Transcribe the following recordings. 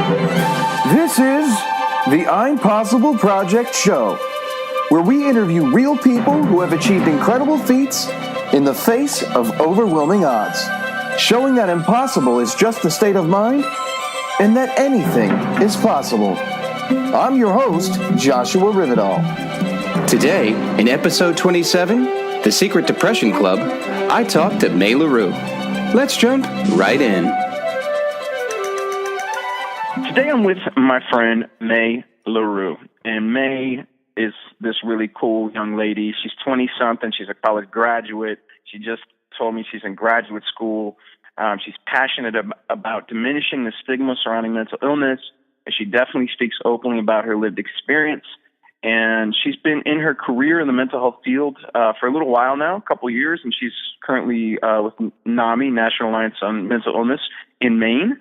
This is the I'm Possible Project show, where we interview real people who have achieved incredible feats in the face of overwhelming odds, showing that impossible is just a state of mind and that anything is possible. I'm your host, Joshua Rivedal. Today, in episode 27, The Secret Depression Club, I talked to Mae L'Heureux. Let's jump right in. Today I'm with my friend Mae L'Heureux, and Mae is this really cool young lady. She's 20-something. She's a college graduate. She just told me she's in graduate school. She's passionate about diminishing the stigma surrounding mental illness. She definitely speaks openly about her lived experience, and she's been in her career in the mental health field for a little while now, a couple years, and she's currently with NAMI, National Alliance on Mental Illness, in Maine.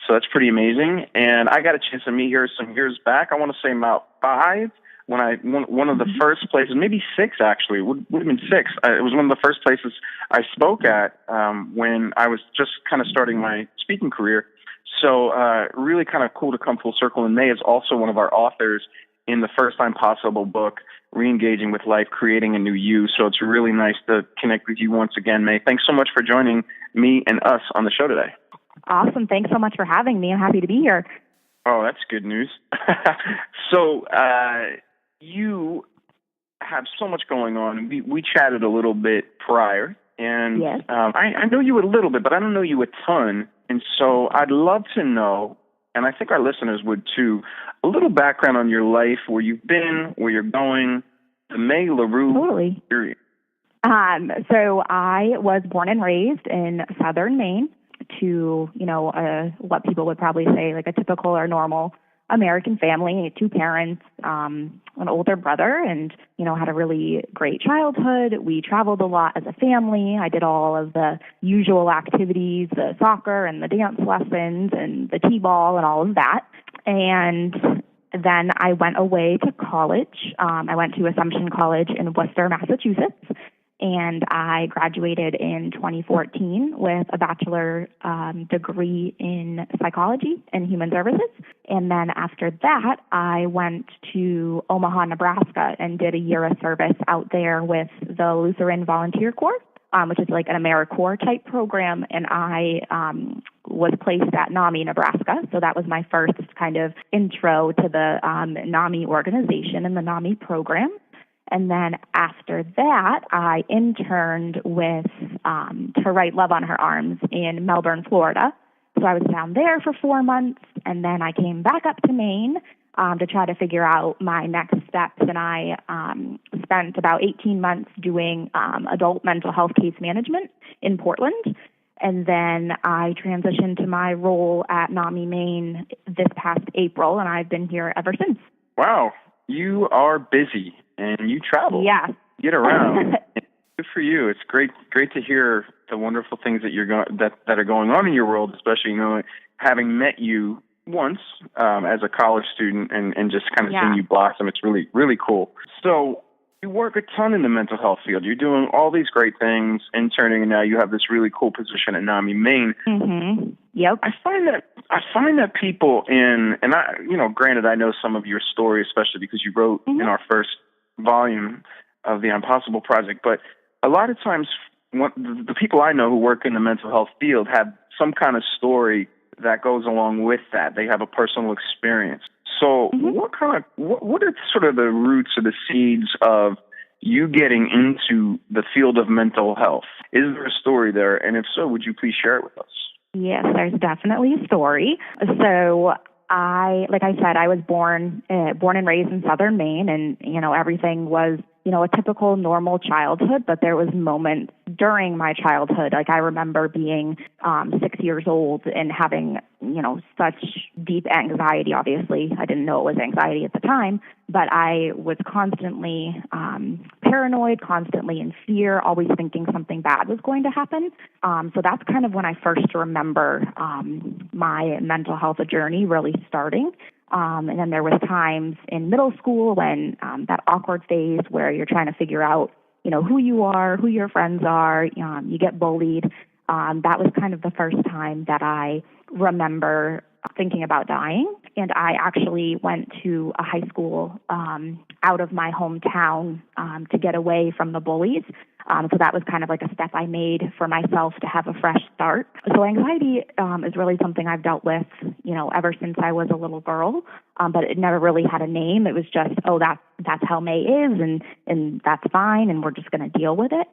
So that's pretty amazing. And I got a chance to meet her some years back. I want to say about 5, when one of the first places, maybe 6 actually, would have been 6. It was one of the first places I spoke at when I was just kind of starting my speaking career. So really kind of cool to come full circle. And Mae is also one of our authors in the First Time Possible book, Re-engaging with Life, Creating a New You. So it's really nice to connect with you once again, Mae. Thanks so much for joining me and us on the show today. Awesome. Thanks so much for having me. I'm happy to be here. Oh, that's good news. So you have so much going on. We chatted a little bit prior, and yes. I know you a little bit, but I don't know you a ton. And so I'd love to know, and I think our listeners would too, a little background on your life, where you've been, where you're going, the Mae L'Heureux Totally. period. So I was born and raised in southern Maine to, what people would probably say like a typical or normal American family, 2 parents, an older brother, and, had a really great childhood. We traveled a lot as a family. I did all of the usual activities, the soccer and the dance lessons and the t-ball and all of that. And then I went away to college. I went to Assumption College in Worcester, Massachusetts. And I graduated in 2014 with a bachelor degree in psychology and human services. And then after that, I went to Omaha, Nebraska, and did a year of service out there with the Lutheran Volunteer Corps, which is like an AmeriCorps type program. And I was placed at NAMI, Nebraska. So that was my first kind of intro to the NAMI organization and the NAMI program. And then after that, I interned with To Write Love on Her Arms in Melbourne, Florida. So I was down there for 4 months, and then I came back up to Maine to try to figure out my next steps. And I spent about 18 months doing adult mental health case management in Portland. And then I transitioned to my role at NAMI Maine this past April, and I've been here ever since. Wow, you are busy. And you travel. Yeah. Get around. Good for you. It's great to hear the wonderful things that that are going on in your world, especially having met you once as a college student and just kind of seeing you blossom. It's really, really cool. So you work a ton in the mental health field. You're doing all these great things, interning, and now you have this really cool position at NAMI Maine. Mm-hmm. Yep. I find that people and I, granted, I know some of your story, especially because you wrote in our first volume of the Impossible Project, but a lot of times the people I know who work in the mental health field have some kind of story that goes along with that. They have a personal experience. So what are sort of the roots or the seeds of you getting into the field of mental health? Is there a story there? And if so, would you please share it with us? Yes, there's definitely a story. So like I said, I was born and raised in southern Maine, and, everything was, a typical normal childhood, but there was moments during my childhood. Like I remember being 6 years old and having, such deep anxiety. Obviously, I didn't know it was anxiety at the time, but I was constantly paranoid, constantly in fear, always thinking something bad was going to happen. So that's kind of when I first remember my mental health journey really starting. And then there was times in middle school when that awkward phase where you're trying to figure out, who you are, who your friends are, you get bullied. That was kind of the first time that I remember thinking about dying. And I actually went to a high school out of my hometown to get away from the bullies. So that was kind of like a step I made for myself to have a fresh start. So anxiety is really something I've dealt with, ever since I was a little girl. But it never really had a name. It was just, that's how Mae is, and that's fine, and we're just going to deal with it.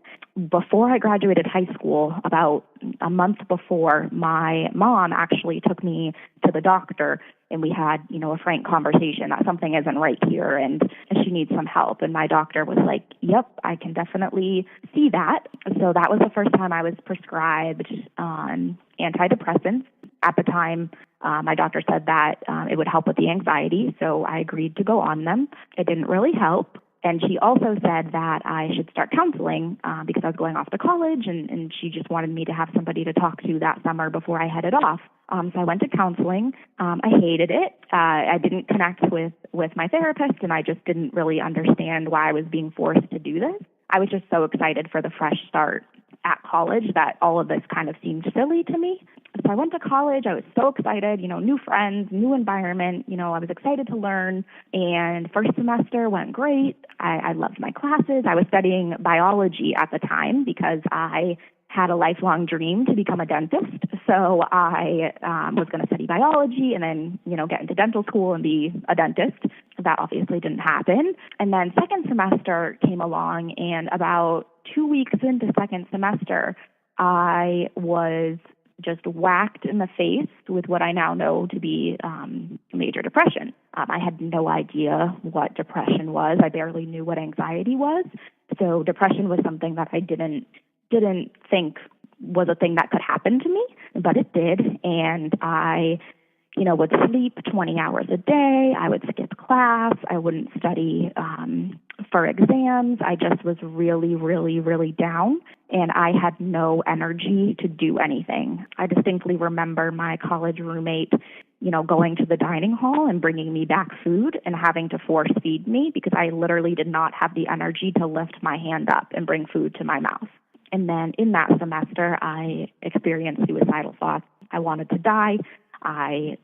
Before I graduated high school, about a month before, my mom actually took me to the doctor, and we had, a frank conversation that something isn't right here and she needs some help. And my doctor was like, yep, I can definitely see that. So that was the first time I was prescribed antidepressants. At the time, my doctor said that it would help with the anxiety, so I agreed to go on them. It didn't really help. And she also said that I should start counseling because I was going off to college, and she just wanted me to have somebody to talk to that summer before I headed off. So I went to counseling. I hated it. I didn't connect with my therapist, and I just didn't really understand why I was being forced to do this. I was just so excited for the fresh start at college that all of this kind of seemed silly to me. So I went to college. I was so excited, new friends, new environment. I was excited to learn. And first semester went great. I loved my classes. I was studying biology at the time because I had a lifelong dream to become a dentist. So I was going to study biology and then, get into dental school and be a dentist. That obviously didn't happen. And then second semester came along, and about 2 weeks into second semester, I was just whacked in the face with what I now know to be major depression. I had no idea what depression was. I barely knew what anxiety was. So depression was something that I didn't think was a thing that could happen to me, but it did. And I, would sleep 20 hours a day. I would skip class. I wouldn't study for exams. I just was really, really, really down, and I had no energy to do anything. I distinctly remember my college roommate, going to the dining hall and bringing me back food and having to force feed me because I literally did not have the energy to lift my hand up and bring food to my mouth. And then in that semester, I experienced suicidal thoughts. I wanted to die. I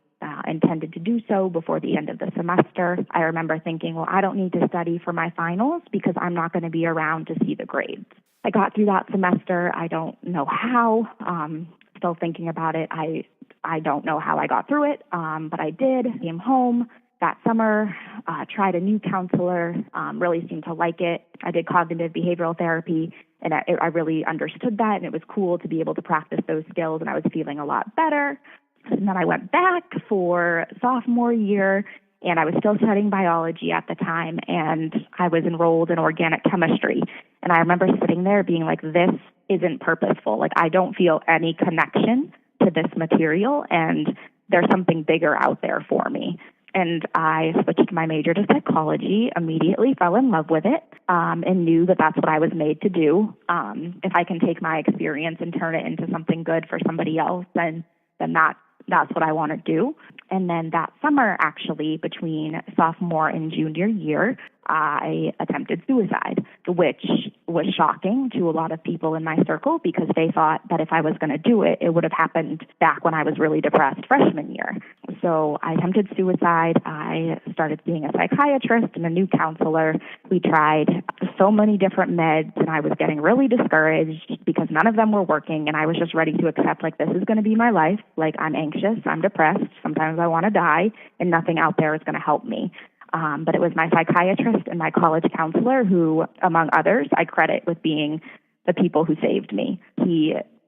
intended to do so before the end of the semester. I remember thinking, well, I don't need to study for my finals because I'm not going to be around to see the grades. I got through that semester. I don't know how. Still thinking about it. I don't know how I got through it, but I did. Came home that summer, tried a new counselor, really seemed to like it. I did cognitive behavioral therapy, and I really understood that, and it was cool to be able to practice those skills, and I was feeling a lot better. And then I went back for sophomore year, and I was still studying biology at the time, and I was enrolled in organic chemistry. And I remember sitting there being like, this isn't purposeful. Like, I don't feel any connection to this material, and there's something bigger out there for me. And I switched my major to psychology, immediately fell in love with it, and knew that that's what I was made to do. If I can take my experience and turn it into something good for somebody else, then that's what I want to do. And then that summer, actually, between sophomore and junior year, I attempted suicide, which was shocking to a lot of people in my circle because they thought that if I was going to do it, it would have happened back when I was really depressed freshman year. So I attempted suicide. I started seeing a psychiatrist and a new counselor. We tried so many different meds, and I was getting really discouraged because none of them were working, and I was just ready to accept, like, this is going to be my life. Like, I'm anxious, I'm depressed, sometimes I want to die, and nothing out there is going to help me. But it was my psychiatrist and my college counselor who, among others, I credit with being the people who saved me.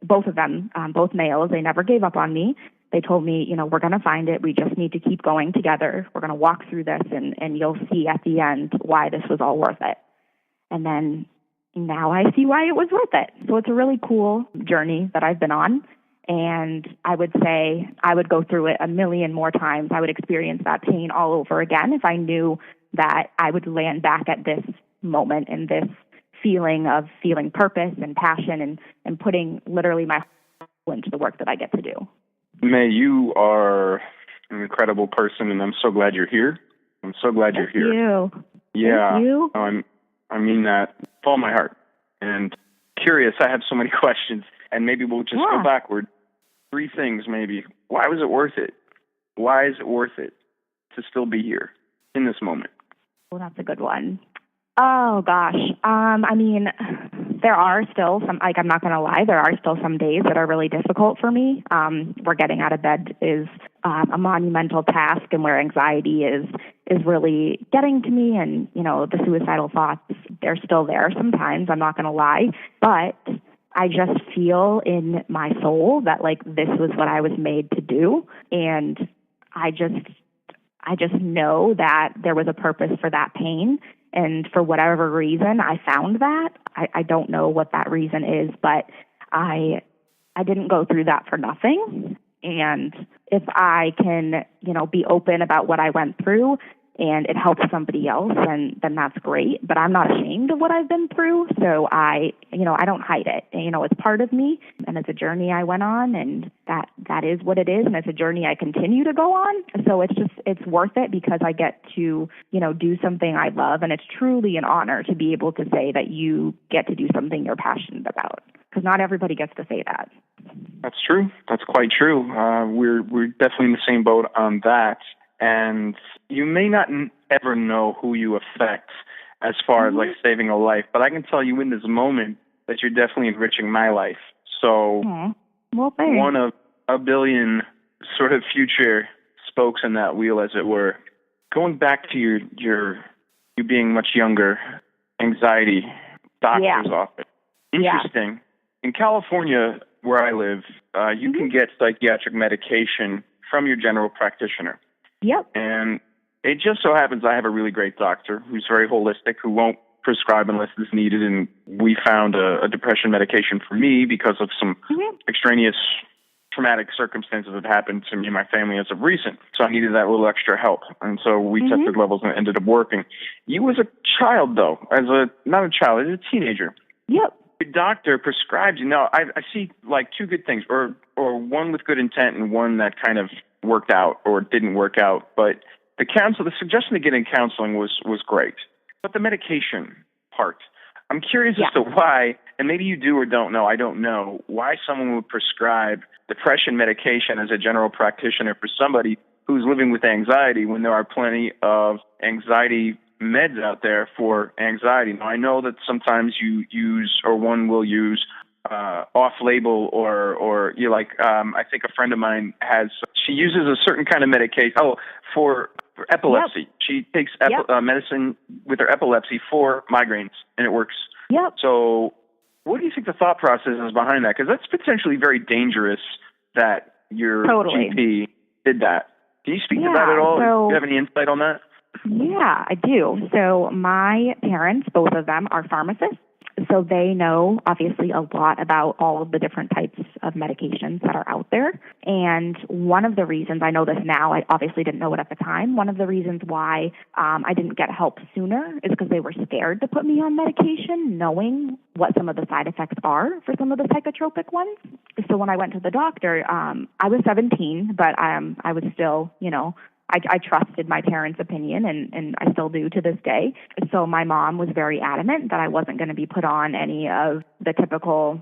Both of them, both males, they never gave up on me. They told me, we're going to find it. We just need to keep going together. We're going to walk through this, and you'll see at the end why this was all worth it. And then now I see why it was worth it. So it's a really cool journey that I've been on. And I would say I would go through it a million more times. I would experience that pain all over again if I knew that I would land back at this moment and this feeling of feeling purpose and passion and putting literally my whole into the work that I get to do. Mae, you are an incredible person, and I'm so glad you're here. I'm so glad you're here. Thank you. Yeah, Thank you. I mean that with all my heart. And curious, I have so many questions, and maybe we'll just go backward. 3 things, maybe. Why was it worth it? Why is it worth it to still be here in this moment? Well, that's a good one. Oh, gosh. I mean, there are still some, like, I'm not going to lie, there are still some days that are really difficult for me, where getting out of bed is a monumental task, and where anxiety is really getting to me, and, the suicidal thoughts, they're still there sometimes, I'm not going to lie, but I just feel in my soul that, like, this was what I was made to do, and I just know that there was a purpose for that pain. And for whatever reason, I found that. I don't know what that reason is, but I didn't go through that for nothing. And if I can, be open about what I went through and it helps somebody else, then that's great. But I'm not ashamed of what I've been through. So I don't hide it. It's part of me, and it's a journey I went on, and that is what it is. And it's a journey I continue to go on. So it's worth it because I get to, do something I love. And it's truly an honor to be able to say that you get to do something you're passionate about, because not everybody gets to say that. That's true. That's quite true. We're definitely in the same boat on that. And you may not ever know who you affect as far as like saving a life, but I can tell you in this moment that you're definitely enriching my life. So well, thanks. One of a billion sort of future spokes in that wheel, as it were. Going back to you being much younger, anxiety, doctor's office. Interesting. In California, where I live, you can get psychiatric medication from your general practitioner. Yep. And it just so happens I have a really great doctor who's very holistic, who won't prescribe unless it's needed. And we found a depression medication for me because of some extraneous traumatic circumstances that happened to me and my family as of recent. So I needed that little extra help. And so we tested levels and it ended up working. You as a child, though, not a child, as a teenager. Yep. Your doctor prescribes you. Now, I see like two good things, or one with good intent and one that kind of worked out or didn't work out. But the suggestion to get in counseling was great. But the medication part, I'm curious as to why, and maybe you do or don't know, I don't know, why someone would prescribe depression medication as a general practitioner for somebody who's living with anxiety when there are plenty of anxiety meds out there for anxiety. Now, I know that sometimes you use, or one will use, off-label or I think a friend of mine she uses a certain kind of medication, for epilepsy. Yep. She takes medicine with her epilepsy for migraines, and it works. Yep. So what do you think the thought process is behind that? Because that's potentially very dangerous that your GP did that. Can you speak to that at all? Do you have any insight on that? Yeah, I do. So my parents, both of them, are pharmacists. So they know, obviously, a lot about all of the different types of medications that are out there. And one of the reasons, I know this now, I obviously didn't know it at the time, one of the reasons why I didn't get help sooner is because they were scared to put me on medication, knowing what some of the side effects are for some of the psychotropic ones. So when I went to the doctor, I was 17, but I was still, I trusted my parents' opinion, and I still do to this day. So my mom was very adamant that I wasn't going to be put on any of the typical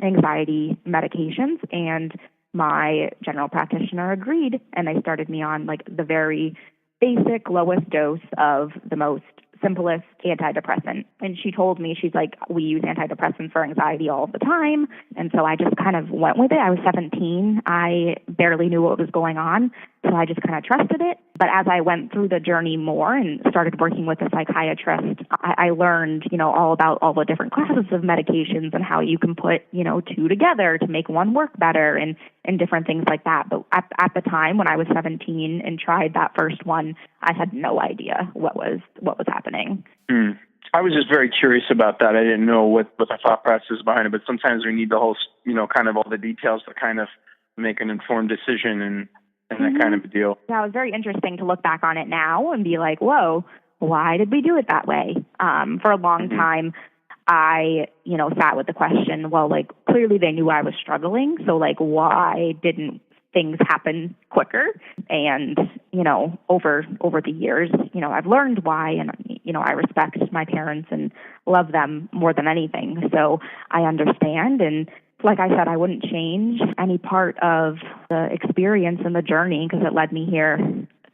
anxiety medications, and my general practitioner agreed, and they started me on like the very basic lowest dose of the most simplest antidepressant. And she told me, she's like, we use antidepressants for anxiety all the time. And so I just kind of went with it. I was 17. I barely knew what was going on. So I just kind of trusted it. But as I went through the journey more and started working with a psychiatrist, I learned, all about all the different classes of medications and how you can put, two together to make one work better and different things like that. But at the time when I was 17 and tried that first one, I had no idea what was happening. I was just very curious about that. I didn't know what the thought process behind it, but sometimes we need the whole, kind of all the details to kind of make an informed decision and that kind of a deal. Yeah, it was very interesting to look back on it now and be like, whoa, why did we do it that way? For a long time, I, sat with the question, well, like, clearly they knew I was struggling. So, like, why didn't things happen quicker? And, over the years, I've learned why, and, I respect my parents and love them more than anything. So I understand. And like I said, I wouldn't change any part of the experience and the journey because it led me here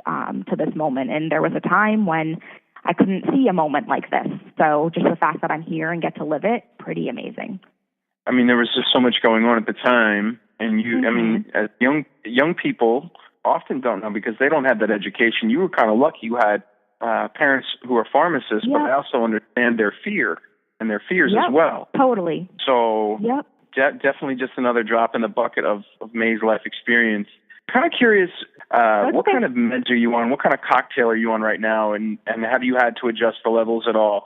to this moment. And there was a time when I couldn't see a moment like this. So just the fact that I'm here and get to live it, pretty amazing. I mean, there was just so much going on at the time. And I mean, as young people often don't know because they don't have that education. You were kind of lucky. You had parents who are pharmacists, but I also understand their fear and their fears as well. Totally. So definitely just another drop in the bucket of Mae's life experience. Kind of curious, what kind of meds are you on? What kind of cocktail are you on right now? And have you had to adjust the levels at all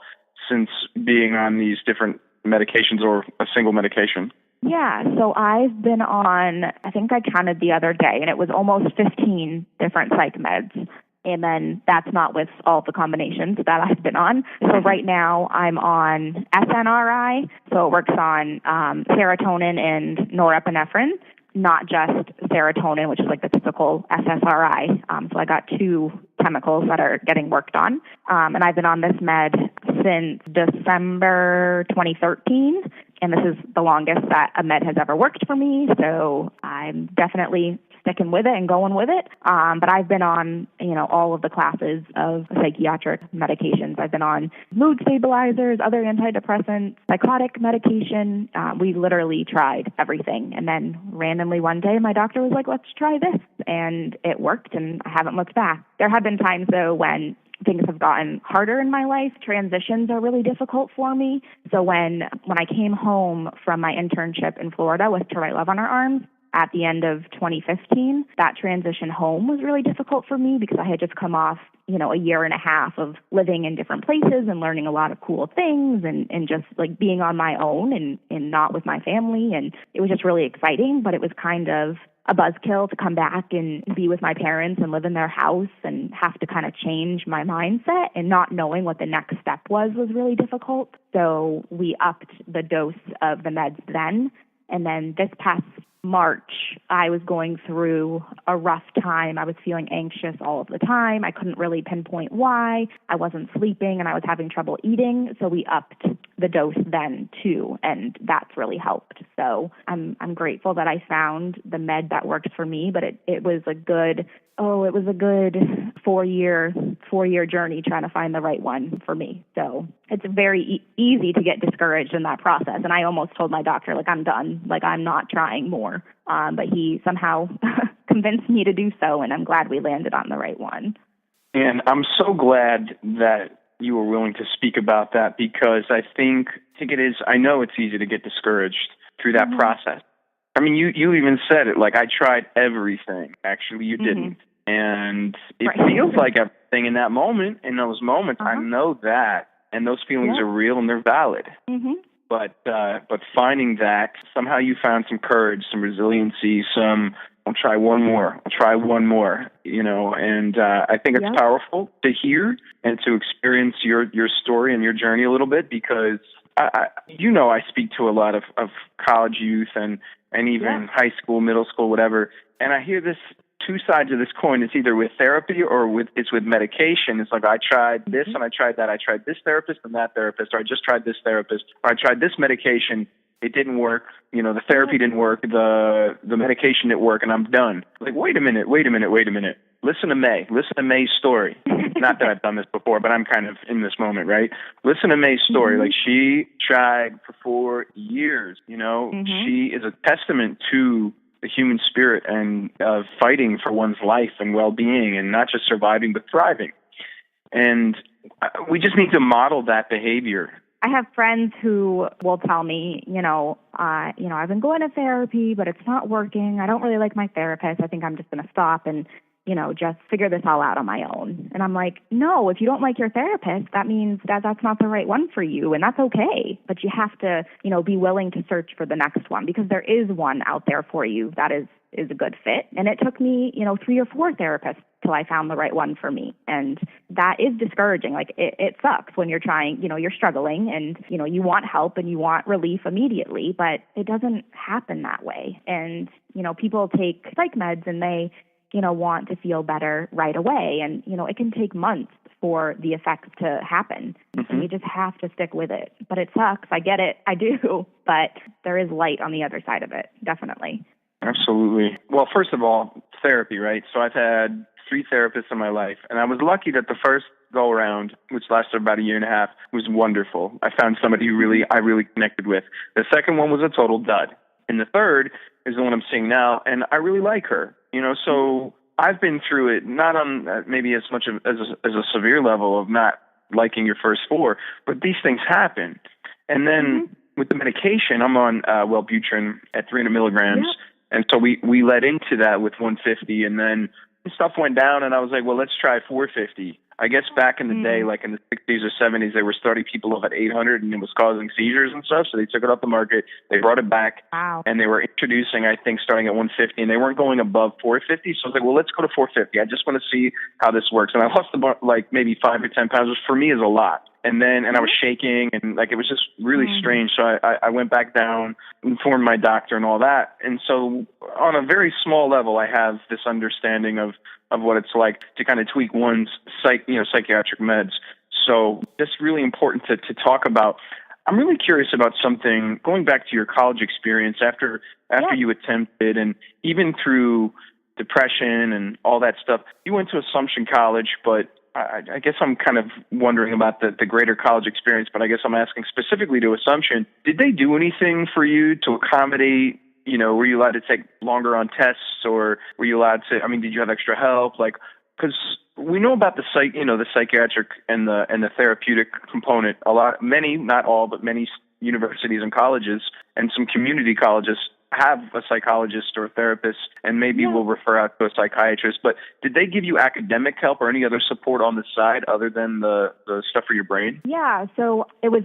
since being on these different medications or a single medication? Yeah, so I've been on, I think I counted the other day, and it was almost 15 different psych meds. And then that's not with all the combinations that I've been on. So right now I'm on SNRI, so it works on serotonin and norepinephrine, not just serotonin, which is like the typical SSRI. So I got 2 chemicals that are getting worked on. And I've been on this med since December 2013. And this is the longest that a med has ever worked for me. So I'm definitely sticking with it and going with it. But I've been on, all of the classes of psychiatric medications. I've been on mood stabilizers, other antidepressants, psychotic medication. We literally tried everything. And then randomly one day, my doctor was like, let's try this. And it worked, and I haven't looked back. There have been times, though, when things have gotten harder in my life. Transitions are really difficult for me. So when I came home from my internship in Florida with To Write Love on Our Arms, at the end of 2015, that transition home was really difficult for me because I had just come off, a year and a half of living in different places and learning a lot of cool things and just like being on my own and not with my family. And it was just really exciting, but it was kind of a buzzkill to come back and be with my parents and live in their house and have to kind of change my mindset, and not knowing what the next step was really difficult. So we upped the dose of the meds then. And then this past March, I was going through a rough time. I was feeling anxious all of the time. I couldn't really pinpoint why. I wasn't sleeping and I was having trouble eating. So we upped the dose then too, and that's really helped. So I'm grateful that I found the med that worked for me, but it was a good 4-year journey trying to find the right one for me. So it's very easy to get discouraged in that process. And I almost told my doctor, I'm done, I'm not trying more. But he somehow convinced me to do so, and I'm glad we landed on the right one. And I'm so glad that you were willing to speak about that, because I think it is, I know it's easy to get discouraged through that process. I mean, you even said it, I tried everything. Actually, you didn't. And it feels like everything in that moment, in those moments, I know that. And those feelings are real and they're valid. But finding that, somehow you found some courage, some resiliency, I'll try one more, and I think it's powerful to hear and to experience your story and your journey a little bit, because I speak to a lot of college youth and even high school, middle school, whatever, and I hear this 2 sides of this coin. It's either with therapy or it's with medication. It's like, I tried this and I tried that. I tried this therapist and that therapist, or I just tried this therapist, or I tried this medication. It didn't work. The therapy didn't work. The medication didn't work, and I'm done. Wait a minute. Listen to Mae. Listen to Mae's story. Not that I've done this before, but I'm kind of in this moment, right? Listen to Mae's story. She tried for 4 years. She is a testament to the human spirit and fighting for one's life and well-being, and not just surviving but thriving. And we just need to model that behavior. I have friends who will tell me, I've been going to therapy, but it's not working. I don't really like my therapist. I think I'm just going to stop and, just figure this all out on my own. And I'm like, no, if you don't like your therapist, that means that that's not the right one for you. And that's okay. But you have to, be willing to search for the next one, because there is one out there for you that is a good fit. And it took me, 3 or 4 therapists till I found the right one for me. And that is discouraging. It sucks when you're trying, you're struggling and, you want help and you want relief immediately, but it doesn't happen that way. And, people take psych meds and they, want to feel better right away. And, it can take months for the effects to happen. And you just have to stick with it. But it sucks. I get it. I do. But there is light on the other side of it. Definitely. Absolutely. Well, first of all, therapy, right? So I've had 3 therapists in my life, and I was lucky that the first go around, which lasted about a year and a half, was wonderful. I found somebody who I really connected with. The second one was a total dud. And the third is the one I'm seeing now, and I really like her. So I've been through it, not on maybe as much as a severe level of not liking your first 4, but these things happen. And then with the medication, I'm on Wellbutrin at 300 milligrams. Yep. And so we led into that with 150, and then stuff went down, and I was like, well, let's try 450. I guess back in the day, like in the 60s or 70s, they were starting people off at 800, and it was causing seizures and stuff, so they took it off the market. They brought it back, and they were introducing, I think, starting at 150, and they weren't going above 450, so I was like, well, let's go to 450. I just want to see how this works. And I lost about, maybe 5 or 10 pounds, which for me is a lot. And I was shaking, and it was just really strange. So I went back down, informed my doctor and all that. And so on a very small level, I have this understanding of what it's like to kind of tweak one's psychiatric meds. So that's really important to talk about. I'm really curious about something, going back to your college experience after you attempted, and even through depression and all that stuff. You went to Assumption College, but I guess I'm kind of wondering about the greater college experience, but I guess I'm asking specifically to Assumption. Did they do anything for you to accommodate, were you allowed to take longer on tests, or were you allowed to, did you have extra help? Because we know about the psychiatric and the therapeutic component. Many, not all, but many universities and colleges and some community colleges have a psychologist or a therapist, and maybe we'll refer out to a psychiatrist. But did they give you academic help or any other support on the side other than the stuff for your brain? Yeah, so it was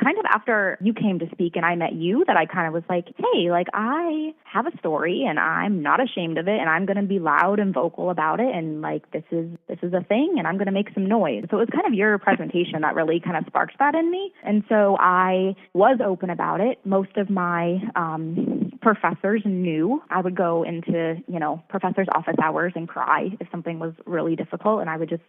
kind of after you came to speak and I met you that I kind of was like, hey, I have a story and I'm not ashamed of it, and I'm going to be loud and vocal about it, and this is a thing, and I'm going to make some noise. So it was kind of your presentation that really kind of sparked that in me. And so I was open about it. Most of my professors knew. I would go into, professors' office hours and cry if something was really difficult, and I would just,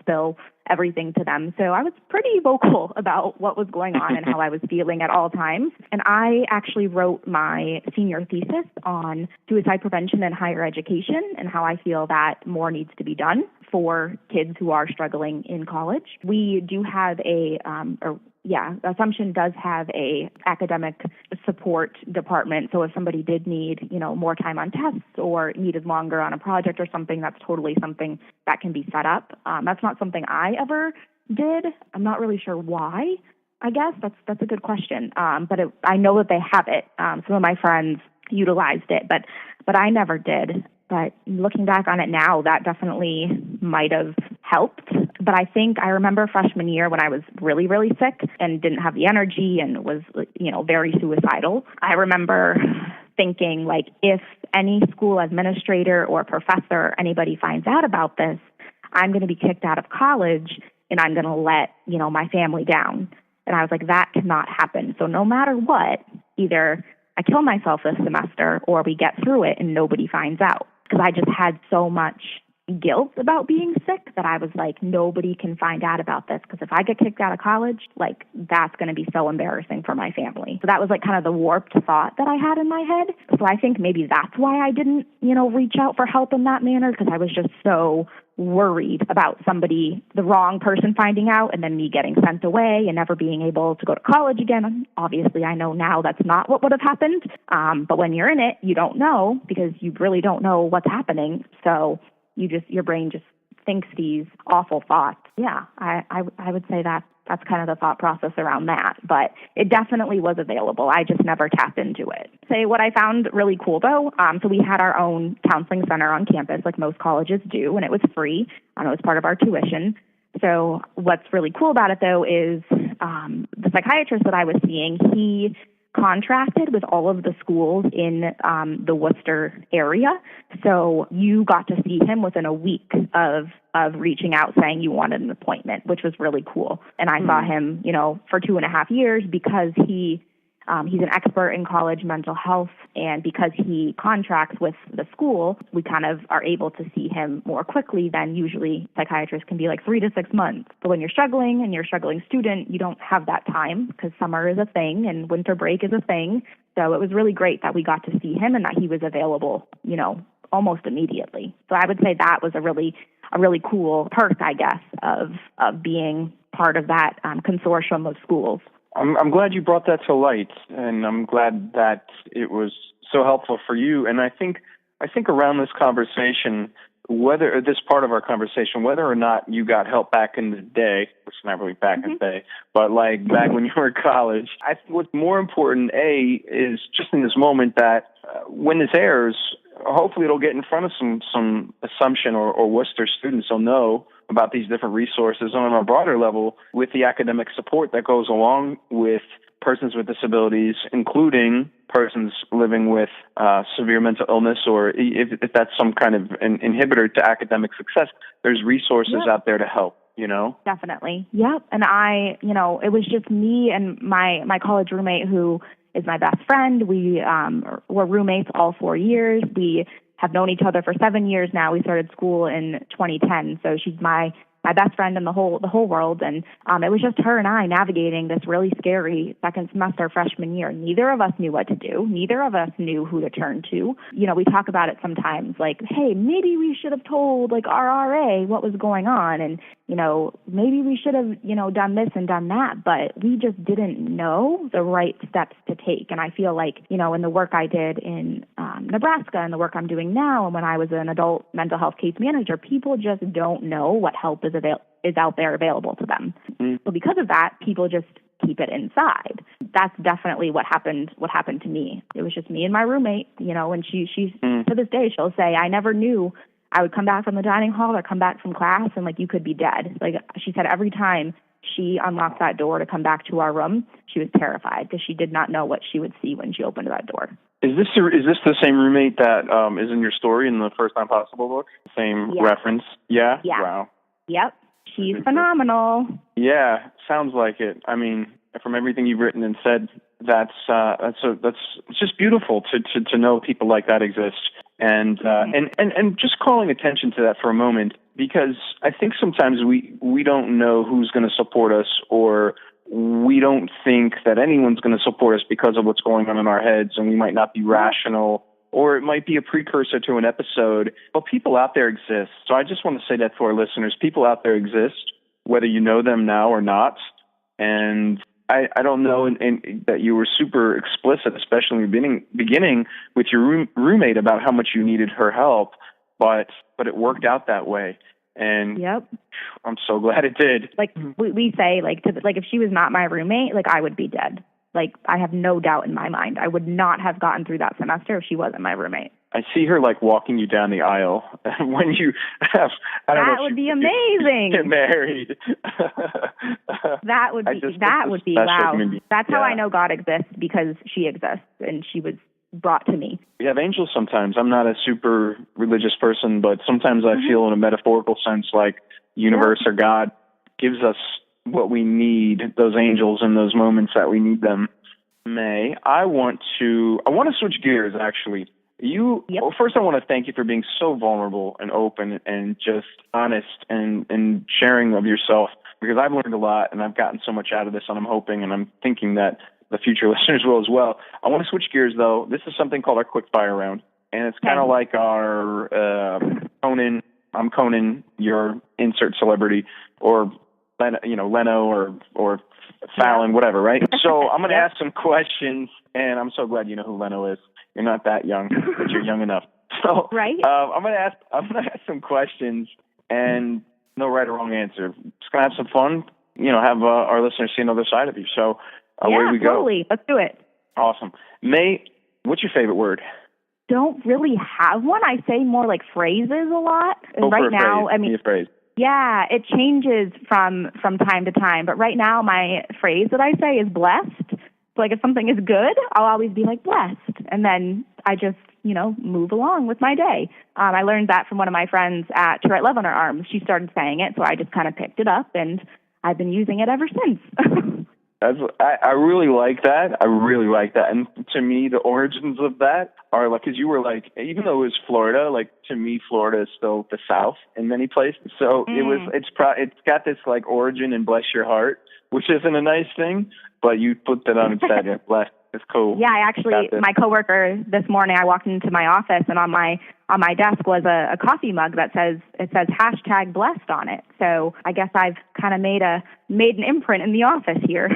spill everything to them. So I was pretty vocal about what was going on and how I was feeling at all times. And I actually wrote my senior thesis on suicide prevention in higher education and how I feel that more needs to be done for kids who are struggling in college. We do have Assumption does have a academic support department. So if somebody did need, more time on tests or needed longer on a project or something, that's totally something that can be set up. That's not something I ever did. I'm not really sure why. I guess that's a good question. But I know that they have it. Some of my friends utilized it, but I never did. But looking back on it now, that definitely might have helped. But I think I remember freshman year when I was really, really sick and didn't have the energy and was, very suicidal. I remember thinking, if any school administrator or professor, anybody finds out about this, I'm going to be kicked out of college and I'm going to let, my family down. And I was like, that cannot happen. So no matter what, either I kill myself this semester or we get through it and nobody finds out. Because I just had so much guilt about being sick that I was like, nobody can find out about this, because if I get kicked out of college, that's going to be so embarrassing for my family. So that was kind of the warped thought that I had in my head. So I think maybe that's why I didn't, reach out for help in that manner, because I was just so worried about the wrong person finding out and then me getting sent away and never being able to go to college again. Obviously, I know now that's not what would have happened. But when you're in it, you don't know, because you really don't know what's happening. So your brain just thinks these awful thoughts. Yeah, I would say that's kind of the thought process around that. But it definitely was available. I just never tapped into it. Say what I found really cool, though. So we had our own counseling center on campus, like most colleges do, and it was free. It was part of our tuition. So what's really cool about it, though, is the psychiatrist that I was seeing, he contracted with all of the schools in the Worcester area. So you got to see him within a week of reaching out saying you wanted an appointment, which was really cool. And I saw him, for 2.5 years, because he He's an expert in college mental health, and because he contracts with the school, we kind of are able to see him more quickly than usually psychiatrists can be like 3 to 6 months. But when you're struggling and you're a struggling student, you don't have that time because summer is a thing and winter break is a thing. So it was really great that we got to see him and that he was available, almost immediately. So I would say that was a really cool perk, I guess, of being part of that consortium of schools. I'm glad you brought that to light, and I'm glad that it was so helpful for you. And I think around this conversation, whether this part of our conversation, whether or not you got help back in the day, which is not really back in the day, but like back when you were in college, I think what's more important, is just in this moment that when this airs, hopefully it'll get in front of some assumption or Worcester students will know about these different resources on a broader level with the academic support that goes along with persons with disabilities, including persons living with severe mental illness, or if that's some kind of an inhibitor to academic success, there's resources out there to help, Definitely. Yep. And it was just me and my college roommate who is my best friend. We were roommates all 4 years. We have known each other for 7 years now. We started school in 2010, so she's my best friend in the whole world. And it was just her and I navigating this really scary second semester freshman year. Neither of us knew what to do. Neither of us knew who to turn to. We talk about it sometimes, like, hey, maybe we should have told our RA what was going on, and maybe we should have done this and done that, but we just didn't know the right steps to take. And I feel like in the work I did in Nebraska and the work I'm doing now, and when I was an adult mental health case manager, people just don't know what help is out there available to them. So because of that, people just keep it inside. That's definitely what happened to me. It was just me and my roommate, and she's to this day, she'll say, I never knew I would come back from the dining hall or come back from class and you could be dead. She said every time she unlocked that door to come back to our room, she was terrified because she did not know what she would see when she opened that door. Is this the same roommate that is in your story in the First Time Possible book? Same reference? Yeah? Yeah. Wow. Yep. She's phenomenal. Yeah, sounds like it. I mean, from everything you've written and said, that's it's just beautiful to know people like that exist. And just calling attention to that for a moment, because I think sometimes we don't know who's going to support us, or we don't think that anyone's going to support us because of what's going on in our heads, and we might not be rational, or it might be a precursor to an episode. But people out there exist. So I just want to say that to our listeners. People out there exist, whether you know them now or not. And I don't know that you were super explicit, especially in the beginning with your roommate, about how much you needed her help, but it worked out that way. And I'm so glad it did. We say, if she was not my roommate, I would be dead. I have no doubt in my mind. I would not have gotten through that semester if she wasn't my roommate. I see her walking you down the aisle when you have. That would be amazing. Get married. That would be wow. That's how I know God exists, because she exists and she was brought to me. We have angels sometimes. I'm not a super religious person, but sometimes I feel in a metaphorical sense universe or God gives us what we need, those angels in those moments that we need them. Mae, I want to switch gears, actually. Well, first I want to thank you for being so vulnerable and open and just honest and sharing of yourself, because I've learned a lot and I've gotten so much out of this, and I'm hoping and I'm thinking that the future listeners will as well. I want to switch gears, though. This is something called our quick fire round, and it's kind of like our Conan. I'm Conan, your insert celebrity, or Leno or Fallon, whatever, right? So I'm going to ask some questions, and I'm so glad you know who Leno is. You're not that young, but you're young enough. So right. I'm going to ask some questions, and no right or wrong answer. Just going to have some fun. Have our listeners see another side of you. So where we go? Totally. Let's do it. Awesome. Mae, what's your favorite word? Don't really have one. I say more phrases a lot. Right now, I mean, a phrase. Yeah, it changes from time to time. But right now, my phrase that I say is blessed. So if something is good, I'll always be blessed. And then I just, move along with my day. I learned that from one of my friends at To Write Love on Her Arms. She started saying it, so I just kind of picked it up, and I've been using it ever since. I really like that. I really like that. And to me, the origins of that are like, because you were like, even though it was Florida, like to me, Florida is still the South in many places. So it's got this like origin in bless your heart, which isn't a nice thing, but you put that on its head and bless. It's cool. Yeah, I actually, my coworker this morning, I walked into my office and on my desk was a coffee mug that says #blessed on it. So I guess I've kind of made an imprint in the office here.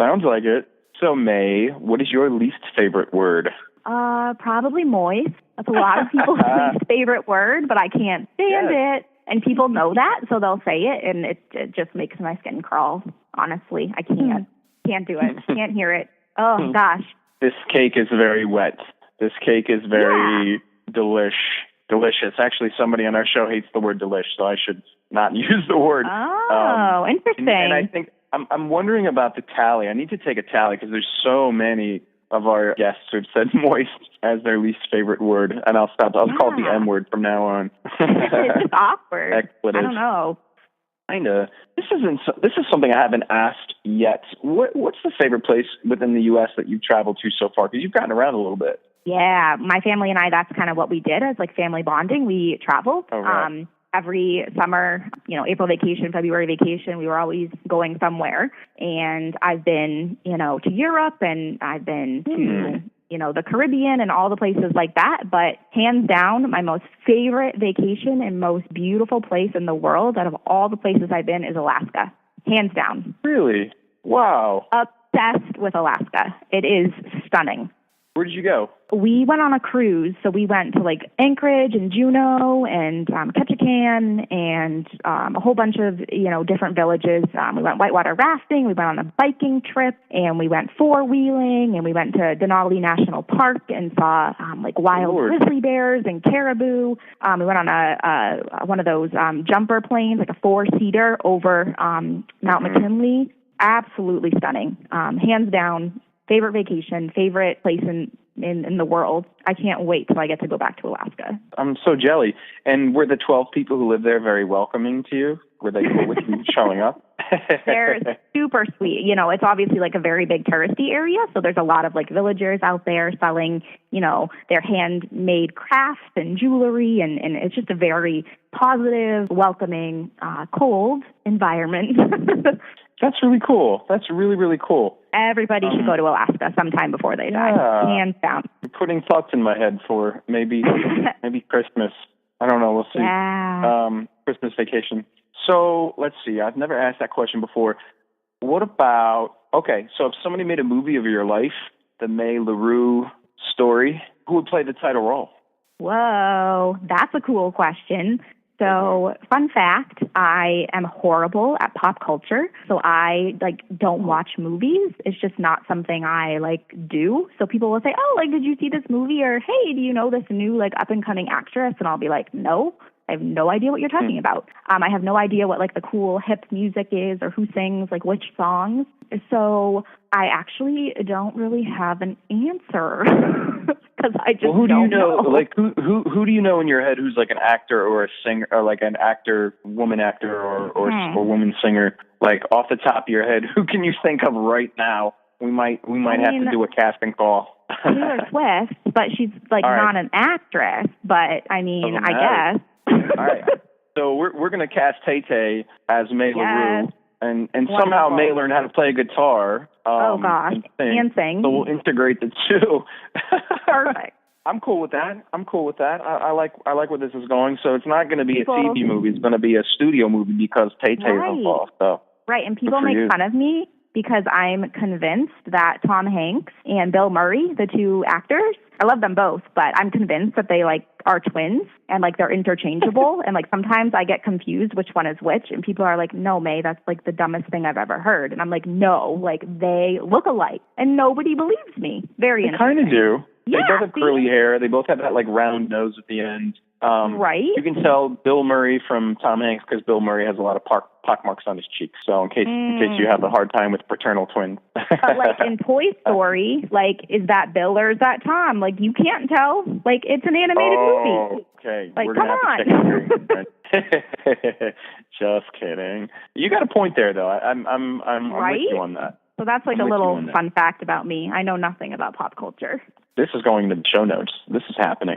Sounds like it. So Mae, what is your least favorite word? Probably moist. That's a lot of people's least favorite word, but I can't stand it. And people know that, so they'll say it, and it just makes my skin crawl. Honestly, I can't do it. Can't hear it. Oh, gosh. This cake is very wet. This cake is very delicious. Actually, somebody on our show hates the word delish, so I should not use the word. Oh, interesting. And I think I'm wondering about the tally. I need to take a tally because there's so many of our guests who have said moist as their least favorite word, and I'll stop. I'll call it the M word from now on. It's just awkward. Expletive. I don't know. Kinda. This is something I haven't asked yet. What's the favorite place within the U.S. that you've traveled to so far? Because you've gotten around a little bit. Yeah, my family and I, that's kind of what we did as like family bonding. We traveled. Oh, right. Every summer, April vacation, February vacation, we were always going somewhere. And I've been, to Europe, and I've been to, the Caribbean and all the places like that. But hands down, my most favorite vacation and most beautiful place in the world out of all the places I've been is Alaska. Hands down. Really? Wow. Obsessed with Alaska. It is stunning. Where did you go? We went on a cruise, so we went to like Anchorage and Juneau and Ketchikan and a whole bunch of different villages. We went whitewater rafting, we went on a biking trip, and we went four-wheeling, and we went to Denali National Park and saw like wild grizzly bears and caribou. We went on a one of those jumper planes, like a four-seater over Mount McKinley. Absolutely stunning. Hands down. Favorite vacation, favorite place in the world. I can't wait till I get to go back to Alaska. I'm so jelly. And were the 12 people who live there very welcoming to you? Were they cool with you showing up? They're super sweet. It's obviously like a very big touristy area, so there's a lot of like villagers out there selling, their handmade crafts and jewelry, and it's just a very positive, welcoming, cold environment. That's really cool. That's really, really cool. Everybody should go to Alaska sometime before they die. Hands down. You're putting thoughts in my head for maybe Christmas. I don't know. We'll see. Yeah. Christmas vacation. So let's see. I've never asked that question before. What about, so if somebody made a movie of your life, the Mae L'Heureux story, who would play the title role? Whoa, that's a cool question. So, fun fact, I am horrible at pop culture. So I don't watch movies. It's just not something I do. So people will say, "Oh, did you see this movie?" Or, "Hey, do you know this new up and coming actress?" And I'll be like, "No, I have no idea what you're talking about." I have no idea what the cool hip music is or who sings which songs. So I actually don't really have an answer. Because I just who do don't you know? Who do you know in your head who's an actor or a singer or an actor, woman actor or woman singer? Off the top of your head, who can you think of right now? We might have to do a casting call. Taylor Swift, but she's not an actress. But I guess. All right. So we're gonna cast Taytay as Mae L'Heureux. And somehow Mae learned how to play a guitar. And sing. So we'll integrate the two. Perfect. I'm cool with that. I like where this is going. So it's not going to be a TV movie. It's going to be a studio movie because Taytay is involved. So right, and people make fun of me because I'm convinced that Tom Hanks and Bill Murray, the two actors, I love them both, but I'm convinced that they are twins and they're interchangeable. And sometimes I get confused which one is which. And people are like, "No, Mae, that's the dumbest thing I've ever heard." And I'm like, "No, they look alike." And nobody believes me. Very interesting. They kind of do. Yeah, they both have curly hair. They both have that round nose at the end. Right. You can tell Bill Murray from Tom Hanks because Bill Murray has a lot of pockmarks on his cheeks. So in case you have a hard time with paternal twins. But in Toy Story, is that Bill or is that Tom? You can't tell. It's an animated movie. Okay. We're gonna have to check Just kidding. You got a point there, though. I'm with you on that. So that's like I'm a with you little on that. fun fact about me. I know nothing about pop culture. This is going to the show notes. This is happening.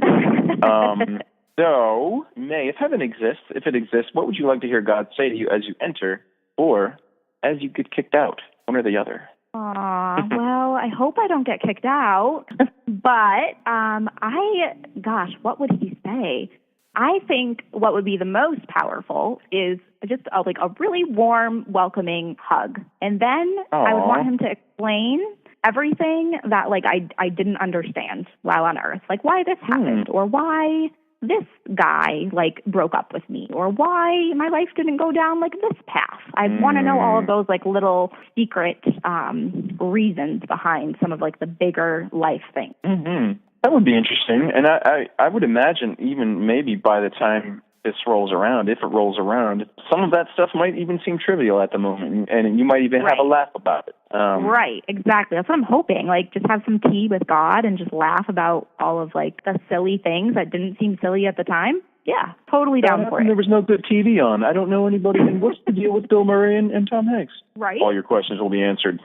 So, May, if heaven exists, what would you like to hear God say to you as you enter or as you get kicked out? One or the other. Aw, well, I hope I don't get kicked out. But what would he say? I think what would be the most powerful is just a really warm, welcoming hug. And then I would want him to explain everything that I didn't understand while on Earth, like why this happened, or why this guy broke up with me, or why my life didn't go down this path. I want to know all of those little secret reasons behind some of the bigger life things. Mm-hmm. That would be interesting, and I would imagine even maybe by the time this rolls around, if it rolls around, some of that stuff might even seem trivial at the moment, and you might even have a laugh about it. Right, exactly. That's what I'm hoping. Just have some tea with God and just laugh about all of the silly things that didn't seem silly at the time. Yeah, totally down for it. There was no good TV on. I don't know anybody. And what's the deal with Bill Murray and Tom Hanks? Right. All your questions will be answered.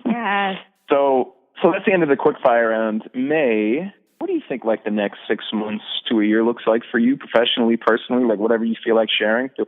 Yes. So that's the end of the quickfire round. May, what do you think the next 6 months to a year looks like for you professionally, personally, whatever you feel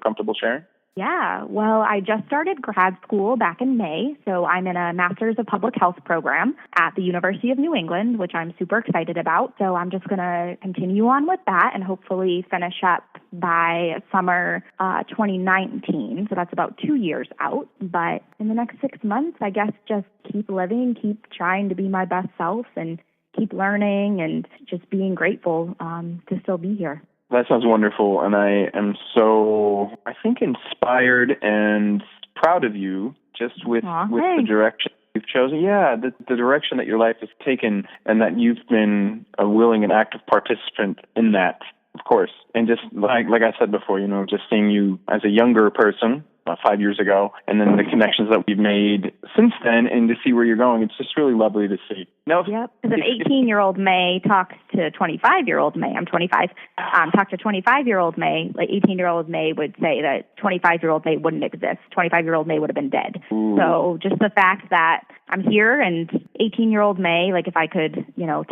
comfortable sharing? Yeah, well, I just started grad school back in May, so I'm in a Master's of Public Health program at the University of New England, which I'm super excited about. So I'm just going to continue on with that and hopefully finish up by summer 2019. So that's about 2 years out. But in the next 6 months, I guess just keep living, keep trying to be my best self, and keep learning and just being grateful to still be here. That sounds wonderful, and I am so, I think, inspired and proud of you just with the direction you've chosen. Yeah, the direction that your life has taken, and that you've been a willing and active participant in that, of course. And just like I said before, just seeing you as a younger person, 5 years ago, and then the connections that we've made since then, and to see where you're going, it's just really lovely to see. Now, yep, because an 18-year-old May talks to 25-year-old May. I'm 25. Talk to 25-year-old May. 18-year-old May would say that 25-year-old May wouldn't exist. 25-year-old May would have been dead. Ooh. So just the fact that I'm here, and 18-year-old May, if I could,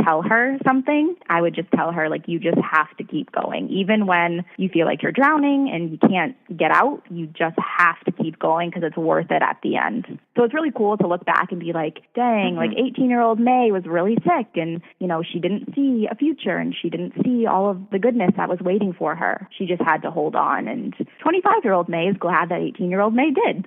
tell her something, I would just tell her, you just have to keep going. Even when you feel like you're drowning and you can't get out, you just have to keep going because it's worth it at the end. So it's really cool to look back and be dang, 18-year-old May was really sick, and, she didn't see a future, and she didn't see all of the goodness that was waiting for her. She just had to hold on, and 25-year-old May is glad that 18-year-old May did.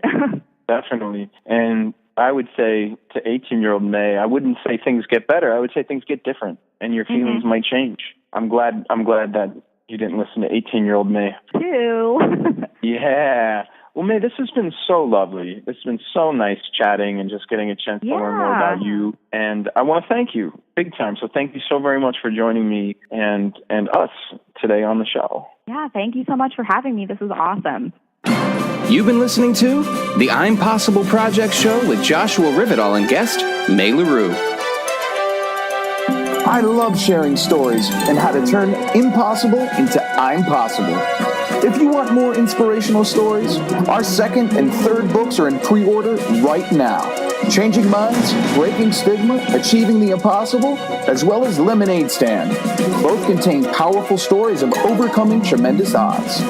Definitely. And I would say to 18-year-old May, I wouldn't say things get better. I would say things get different, and your feelings might change. I'm glad that you didn't listen to 18-year-old May. Too. Yeah. Well, May, this has been so lovely. It's been so nice chatting and just getting a chance to learn more about you. And I want to thank you big time. So thank you so very much for joining me and us today on the show. Yeah, thank you so much for having me. This is awesome. You've been listening to the I'm Possible Project show with Joshua Rivedal and guest Mae L'Heureux. I love sharing stories and how to turn impossible into I'm possible. If you want more inspirational stories, our second and third books are in pre-order right now. Changing Minds, Breaking Stigma, Achieving the Impossible, as well as Lemonade Stand. Both contain powerful stories of overcoming tremendous odds.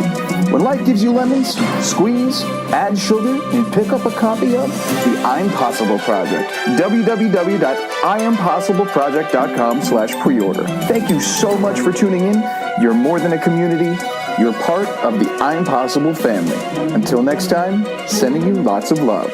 When life gives you lemons, squeeze, add sugar, and pick up a copy of The I'm Possible Project. www.IamPossibleProject.com/pre-order. Thank you so much for tuning in. You're more than a community. You're part of the I'm Possible family. Until next time, sending you lots of love.